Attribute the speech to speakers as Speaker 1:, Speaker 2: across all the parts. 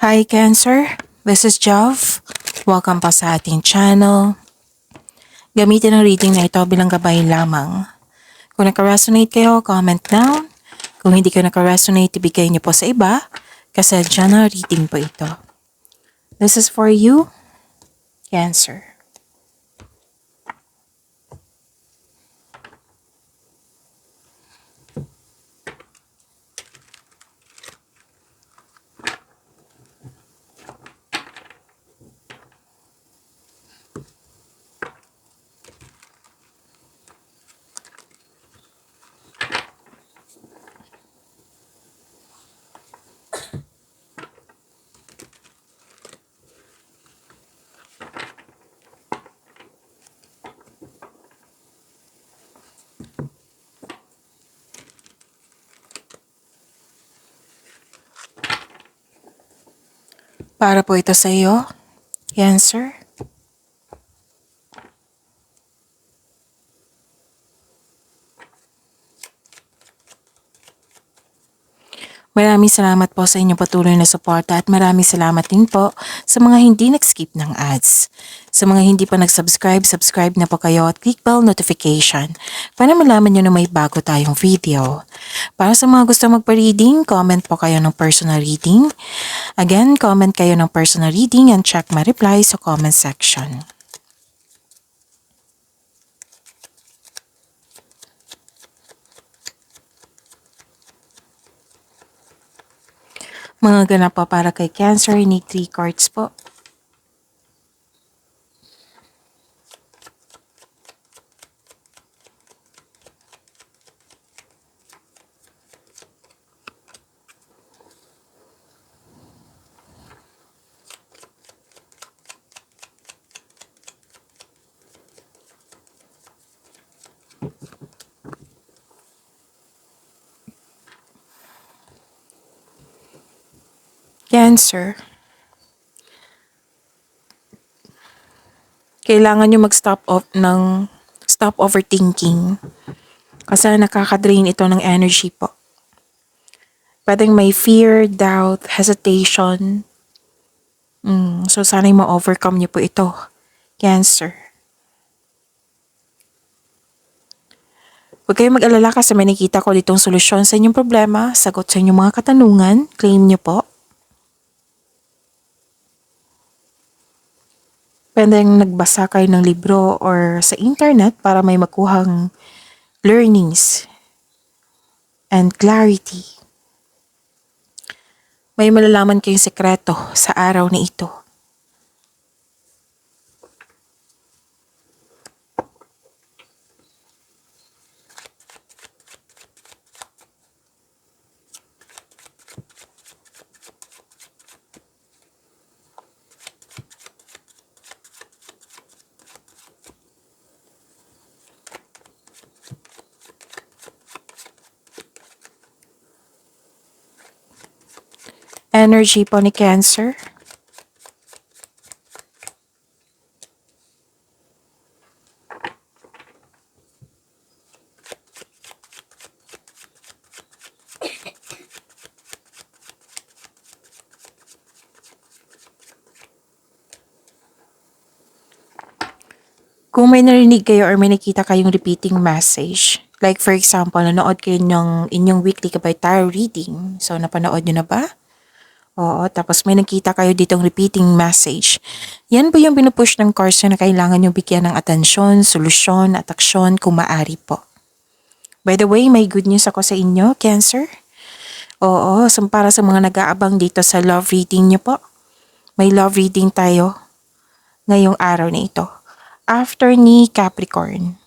Speaker 1: Hi Cancer, this is Jov. Welcome pa sa ating channel. Gamitin ang reading na ito bilang gabay lamang. Kung naka-resonate kayo, comment down. Kung hindi kayo naka-resonate, ibigay niyo po sa iba kasi general reading po ito. This is for you, Cancer. Para po ito sa iyo, Cancer. Maraming salamat po sa inyong patuloy na suporta at maraming salamat din po sa mga hindi nag-skip ng ads. Sa mga hindi pa nag-subscribe, subscribe na po kayo at click bell notification para malaman nyo na may bago tayong video. Para sa mga gusto magpa-reading, comment po kayo ng personal reading. Again, comment kayo ng personal reading and check my reply sa comment section. Mga ganap po para kay Cancer, need 3 cards po. Cancer. Kailangan nyo mag-stop stop overthinking. Kasi nakaka-drain ito ng energy po. Pwedeng may fear, doubt, hesitation. So sana'y ma-overcome nyo po ito, Cancer. Huwag kayong mag-alala kasi may nakita ko ditong solusyon sa inyong problema, sagot sa inyong mga katanungan, claim nyo po. Pwedeng nagbasa kayo ng libro or sa internet para may makuhang learnings and clarity. May malalaman kayong sekreto sa araw na ito. Energy po ni Cancer. Kung may narinig kayo or may nakita kayong repeating message, like for example, nanood kayo ng inyong weekly Gabay Tarot reading. So, napanood nyo na ba? Oo, tapos may nakita kayo ditong repeating message. Yan po yung pinupush ng cards na kailangan nyo bigyan ng atensyon, solusyon at aksyon kung maaari po. By the way, may good news ako sa inyo, Cancer. Oo, para sa mga nag-aabang dito sa love reading nyo po. May love reading tayo ngayong araw na ito. After ni Capricorn.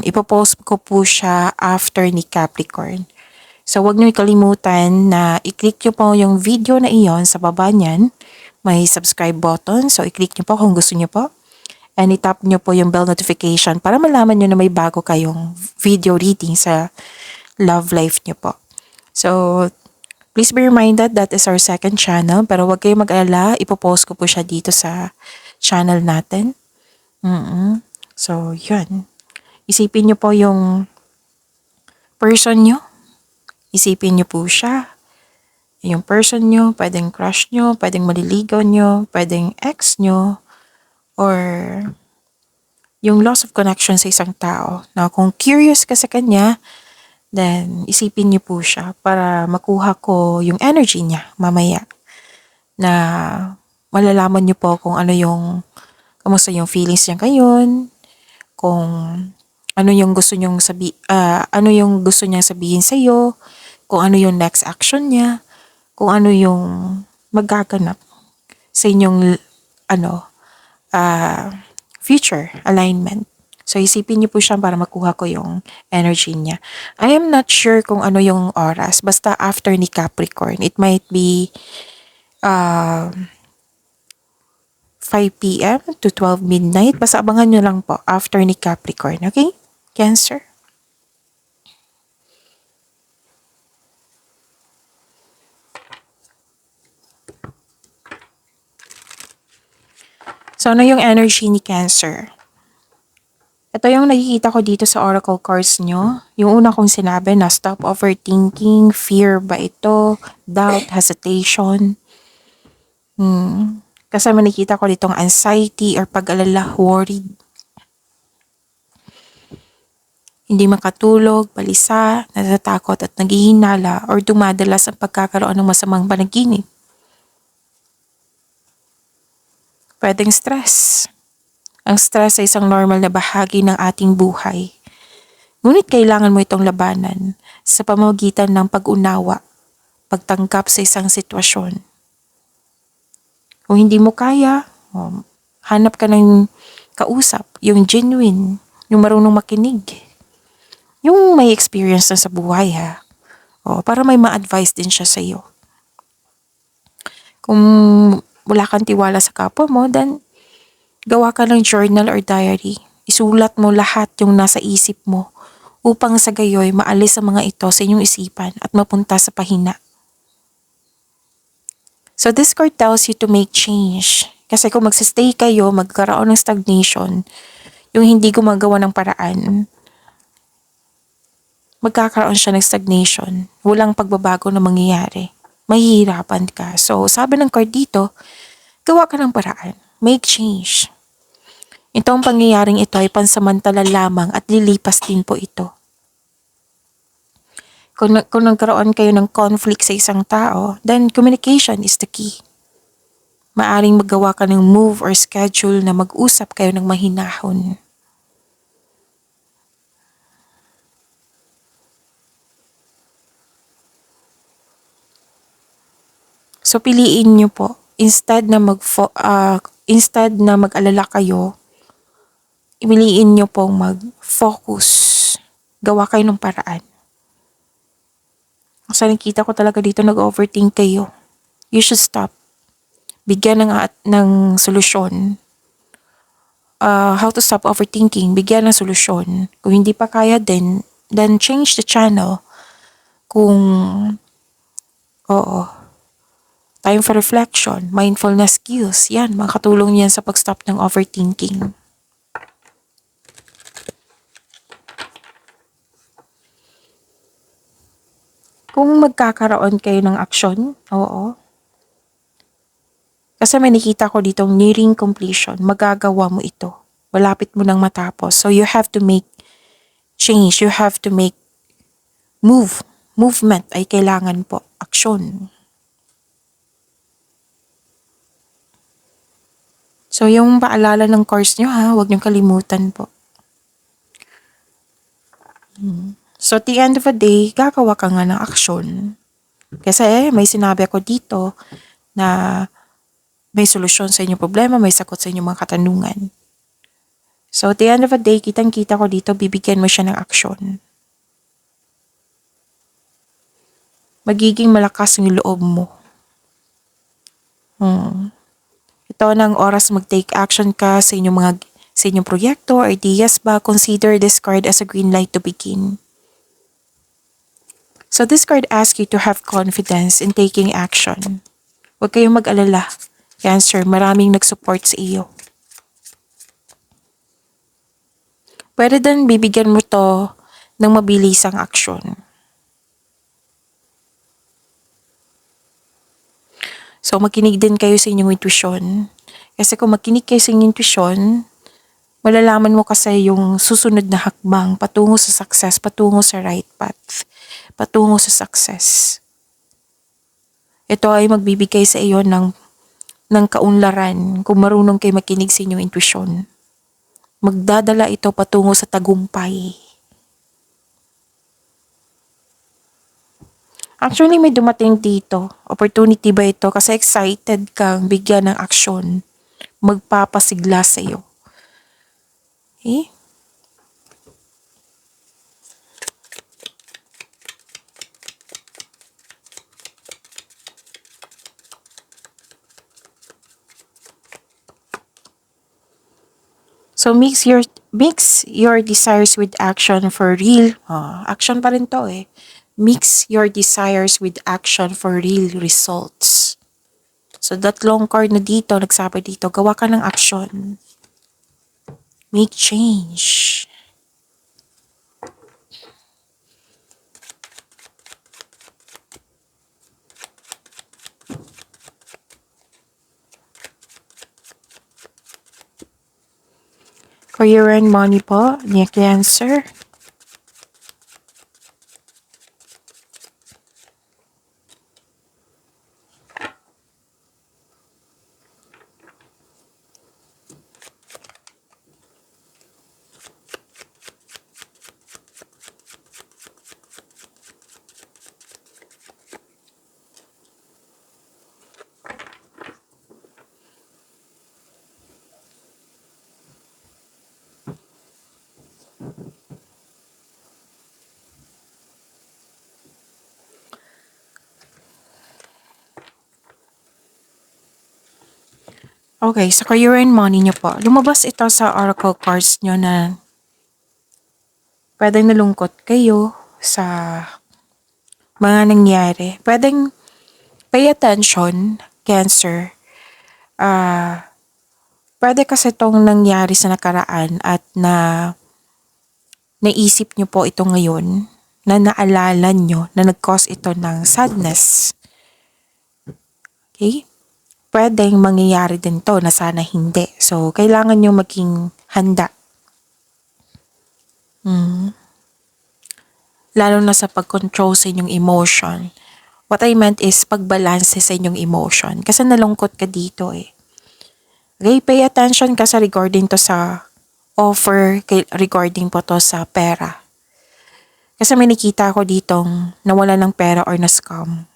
Speaker 1: Ipopost ko po siya after ni Capricorn. So, wag niyo ikalimutan na i-click niyo po yung video na iyon sa baba niyan. May subscribe button. So, i-click niyo po kung gusto niyo po. And i-tap niyo po yung bell notification para malaman niyo na may bago kayong video reading sa love life niyo po. So, please be reminded that is our second channel. Pero wag kayong mag-alala. Ipopost ko po siya dito sa channel natin. So, yun. Isipin niyo po yung person niyo. Isipin niyo po siya. Yung person nyo, pwedeng crush nyo, pwedeng maliligaw nyo, pwedeng ex nyo, or yung loss of connection sa isang tao. Na kung curious ka sa kanya, then isipin niyo po siya para makuha ko yung energy niya mamaya. Na malalaman niyo po kung kamusta yung feelings niya ngayon, kung ano yung gusto niyang sabihin sa iyo, kung ano yung next action niya, kung ano yung magaganap sa inyong ano future alignment. So isipin niyo po siya para makuha ko yung energy niya. I am not sure kung ano yung oras, basta after ni Capricorn. It might be uh, 5 p.m. to 12 midnight. Basta abangan nyo lang po after ni Capricorn. Okay? Cancer. So, ano yung energy ni Cancer? Ito yung nakikita ko dito sa oracle cards nyo. Yung una kong sinabi na stop overthinking, fear ba ito, doubt, hesitation. Kasi nakikita ko ditong anxiety or pag-alala, worried. Hindi makatulog, balisa, natatakot at naghihinala or dumadalas ang pagkakaroon ng masamang panaginip. Pwedeng stress. Ang stress ay isang normal na bahagi ng ating buhay. Ngunit kailangan mo itong labanan sa pamamagitan ng pag-unawa, pagtanggap sa isang sitwasyon. Kung hindi mo kaya, hanap ka ng kausap, yung genuine, yung marunong makinig. Yung may experience na sa buhay ha. Para may ma-advise din siya sa iyo. Kung wala kang tiwala sa kapwa mo, then gawa ka ng journal or diary. Isulat mo lahat yung nasa isip mo upang sa gayoy maalis ang mga ito sa inyong isipan at mapunta sa pahina. So this card tells you to make change. Kasi kung magsistay kayo, magkaroon ng stagnation, yung hindi gumagawa ng paraan, magkakaroon siya ng stagnation. Walang pagbabago na mangyayari. Mahihirapan ka. So sabi ng card dito, gawa ka ng paraan. Make change. Itong pangyayaring ito ay pansamantala lamang at lilipas din po ito. Kung nagkaroon kayo ng conflict sa isang tao, then communication is the key. Maaring magawa ka ng move or schedule na mag-usap kayo ng mahinahon. So piliin niyo po, instead na mag-alala kayo, piliin niyo pong mag-focus. Gawa kayo ng paraan. Kasi nakita ko talaga dito nag-overthink kayo. You should stop. Bigyan ng solusyon. How to stop overthinking, bigyan ng solusyon. Kung hindi pa kaya then change the channel. Time for reflection, mindfulness skills, yan, makatulong yan sa pag-stop ng overthinking. Kung magkakaroon kayo ng aksyon, Kasi may nakita ko ditong nearing completion, magagawa mo ito. Malapit mo nang matapos. So you have to make change, you have to make movement ay kailangan po, aksyon. So yung paalala ng course nyo huwag nyo kalimutan po. So at the end of the day, gagawa ka nga ng aksyon. Kasi may sinabi ako dito na may solusyon sa inyong problema, may sagot sa inyong mga katanungan. So at the end of the day, kitang-kita ko dito, bibigyan mo siya ng aksyon. Magiging malakas yung loob mo. Ito ng oras mag-take action ka sa inyong proyekto or ideas ba, consider this card as a green light to begin. So this card asks you to have confidence in taking action. Huwag kayong mag-alala. Cancer, maraming nag-support sa iyo. Pwede din bibigyan mo to ng mabilisang aksyon. So, makinig din kayo sa inyong intuition. Kasi kung makinig kayo sa inyong intuition, malalaman mo kasi yung susunod na hakbang patungo sa success, patungo sa right path, patungo sa success. Ito ay magbibigay sa iyo ng kaunlaran kung marunong kayo makinig sa inyong intuition. Magdadala ito patungo sa tagumpay. Actually, may dumating dito. Opportunity ba ito? Kasi excited kang bigyan ng aksyon. Magpapasigla sa iyo. Okay? So mix your desires with action for real. Action pa rin to eh. Mix your desires with action for real results. So tatlong card na dito, nagsabi dito, gawa ka ng action. Make change. Career and money po, ni Cancer. Okay, sa career and money nyo po, lumabas ito sa oracle cards nyo na pwedeng nalungkot kayo sa mga nangyari. Pwedeng pay attention, Cancer. Pwede kasi itong nangyari sa nakaraan at naisip nyo po ito ngayon, na naalala nyo na nag-cause ito ng sadness. Okay? Pwedeng mangyayari din to na sana hindi. So, kailangan nyo maging handa. Lalo na sa pag-control sa inyong emotion. What I meant is pagbalanse sa inyong emotion. Kasi nalungkot ka dito eh. Okay, pay attention ka sa regarding to sa offer, regarding po to sa pera. Kasi may nakita ako ditong nawala ng pera or na-scam.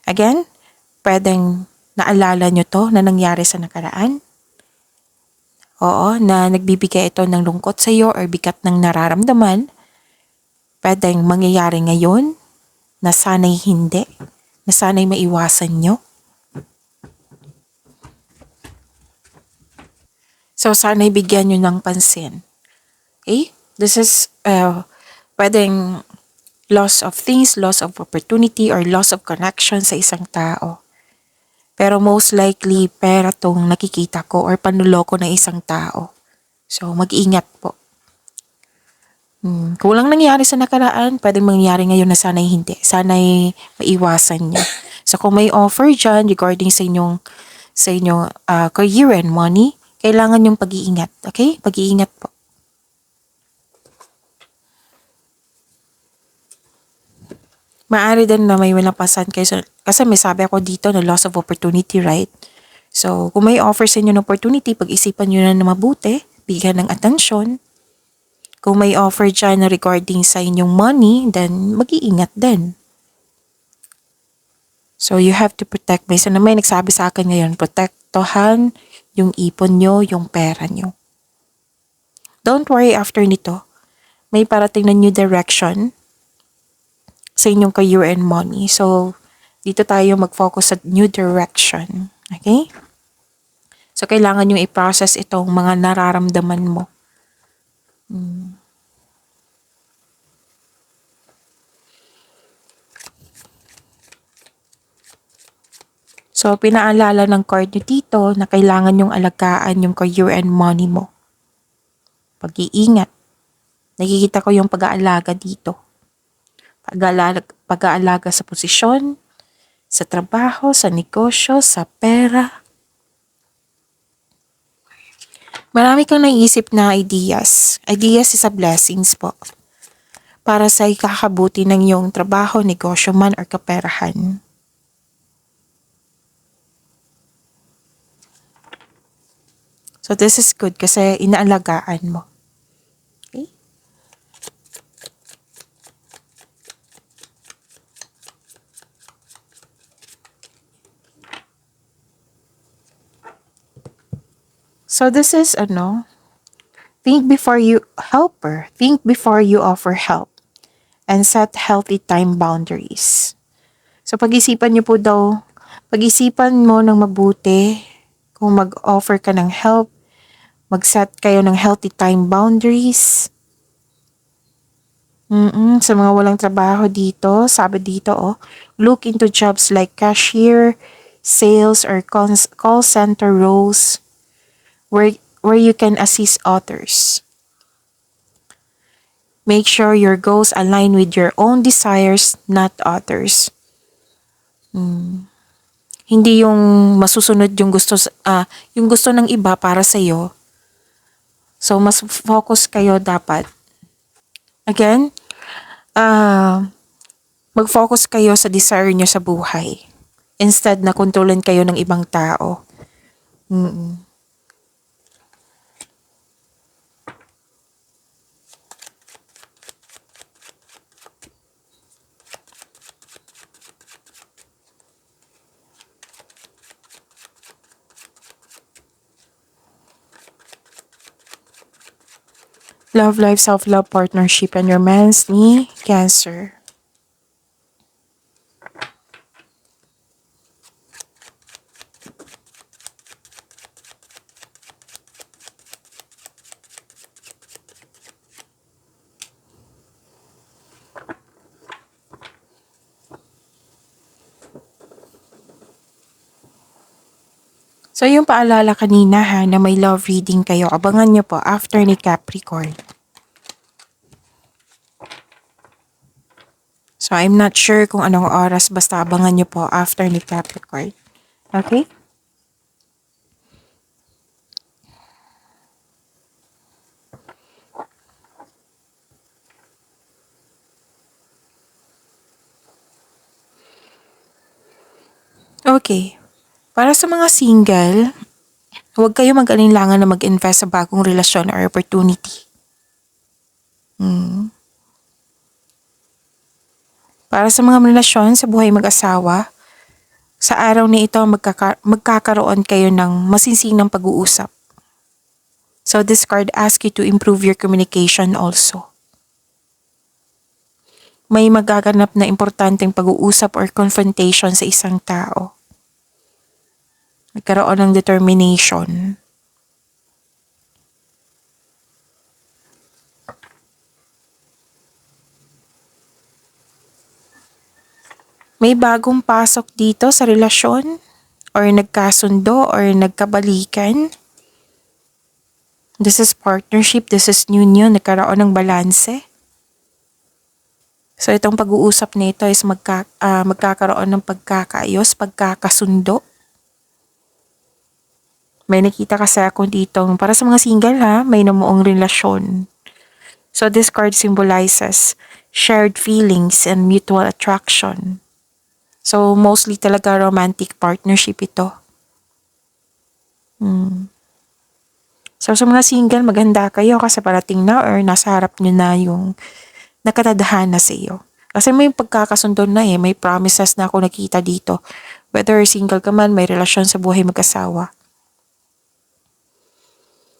Speaker 1: Again, pwedeng naalala nyo to na nangyari sa nakaraan. Oo, na nagbibigay ito ng lungkot sa iyo or bigat ng nararamdaman. Pwedeng mangyayari ngayon na sana'y hindi, na sana'y maiwasan nyo. So, sana'y bigyan nyo ng pansin. Okay? This is pwedeng loss of things, loss of opportunity, or loss of connection sa isang tao. Pero most likely, pera tong nakikita ko or panluloko ng isang tao. So, mag-ingat po. Kung walang nangyari sa nakaraan, pwedeng mangyari ngayon na sana'y hindi. Sana'y maiwasan nyo. So, kung may offer dyan regarding sa inyong career and money, kailangan yung pag-iingat. Okay? Pag-iingat po. Maaari din na may malampasan kayo. Kasi may sabi ako dito na loss of opportunity, right? So, kung may offer sa inyo ng opportunity, pag-isipan nyo na mabuti, bigyan ng atensyon. Kung may offer dyan na regarding sa inyong money, then mag-iingat din. So, you have to protect. May isa na may nagsabi sa akin ngayon, protektohan yung ipon nyo, yung pera nyo. Don't worry after nito. May parating na new direction sa inyong career and money. So, dito tayo mag-focus sa new direction. Okay? So, kailangan nyo i-process itong mga nararamdaman mo. So, pinaalala ng card nyo dito na kailangan nyong alagaan yung career and money mo. Pag-iingat. Nakikita ko yung pag-aalaga dito. Pag-aalaga sa posisyon, Sa trabaho, sa negosyo, sa pera. Marami kang naiisip na ideas. Ideas is a blessings po. Para sa ikakabuti ng iyong trabaho, negosyo man, or kaperahan. So this is good kasi inaalagaan mo. Okay? So this is think before you helper. Think before you offer help and set healthy time boundaries. So pag-isipan niyo po daw, pag-isipan mo ng mabuti kung mag-offer ka ng help, mag-set kayo ng healthy time boundaries. Sa mga walang trabaho dito, sabi dito look into jobs like cashier, sales, or call center roles where you can assist others. Make sure your goals align with your own desires, not others. Hindi yung masusunod yung gusto ng iba para sa iyo. So mas focus kayo dapat. Again, mag-focus kayo sa desire nyo sa buhay. Instead na kontrolin kayo ng ibang tao. Love life, self-love, partnership, and romance ni Cancer. So yung paalala kanina na may love reading kayo, abangan nyo po after ni Capricorn. So I'm not sure kung anong oras, basta abangan nyo po after ni Capricorn. Okay? Okay. Para sa mga single, huwag kayo mag-alinlangan na mag-invest sa bagong relasyon or opportunity. Para sa mga relasyon sa buhay mag-asawa, sa araw na ito magkakaroon kayo ng masinsinang pag-uusap. So this card asks you to improve your communication also. May magaganap na importanteng pag-uusap or confrontation sa isang tao. Nagkaroon ng determination. May bagong pasok dito sa relasyon or nagkasundo or nagkabalikan. This is partnership, this is union, nagkaroon ng balanse. So itong pag-uusap nito is magkakaroon ng pagkakaayos, pagkakasundo. May nakita kasi ako ditong, para sa mga single may namuong relasyon. So this card symbolizes shared feelings and mutual attraction. So mostly talaga romantic partnership ito. So sa mga single, maganda kayo kasi parating na or nasa harap nyo na yung nakatadhana sa iyo. Kasi may pagkakasundo na may promises na ako nakita dito. Whether single ka man, may relasyon sa buhay mag-asawa.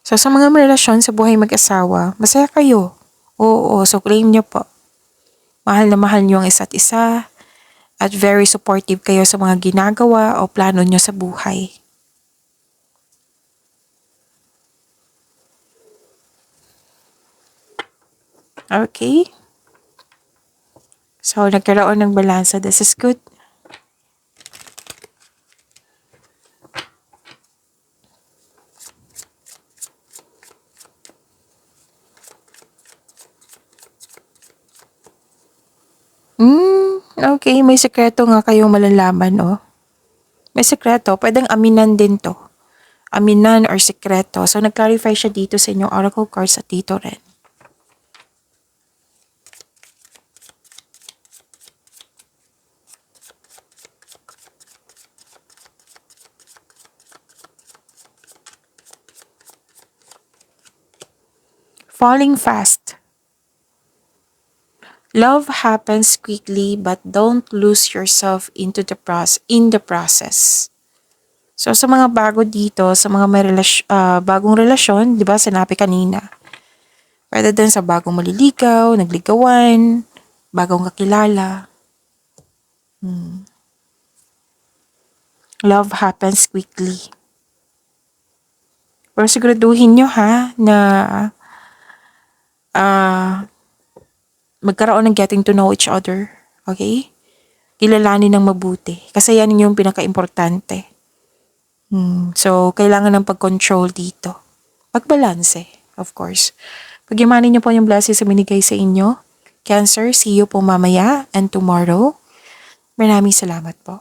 Speaker 1: So sa mga relasyon sa buhay mag-asawa, masaya kayo. Oo, so claim nyo po. Mahal na mahal nyo ang isa't isa at very supportive kayo sa mga ginagawa o plano nyo sa buhay. Okay? So nagkaroon ng balansa. This is good. Okay, may sekreto nga kayong malalaman, oh. May sekreto, pwedeng aminan din to. Aminan or sekreto. So, nag-clarify siya dito sa inyong oracle cards at dito rin. Falling fast. Love happens quickly but don't lose yourself in the process. So sa mga bago dito, sa mga may bagong relasyon, 'di ba? Sinabi kanina. Pwede din sa bagong maliligaw, nagligawan, bagong kakilala. Love happens quickly. Pero siguraduhin nyo ha na magkaroon ng getting to know each other. Okay? Kilalanin ng mabuti. Kasi yan yung pinaka-importante. So, kailangan ng pag-control dito. Pagbalanse, of course. Pagyamanin niyo po yung blessings na binigay sa inyo. Cancer, see you po mamaya and tomorrow. Maraming salamat po.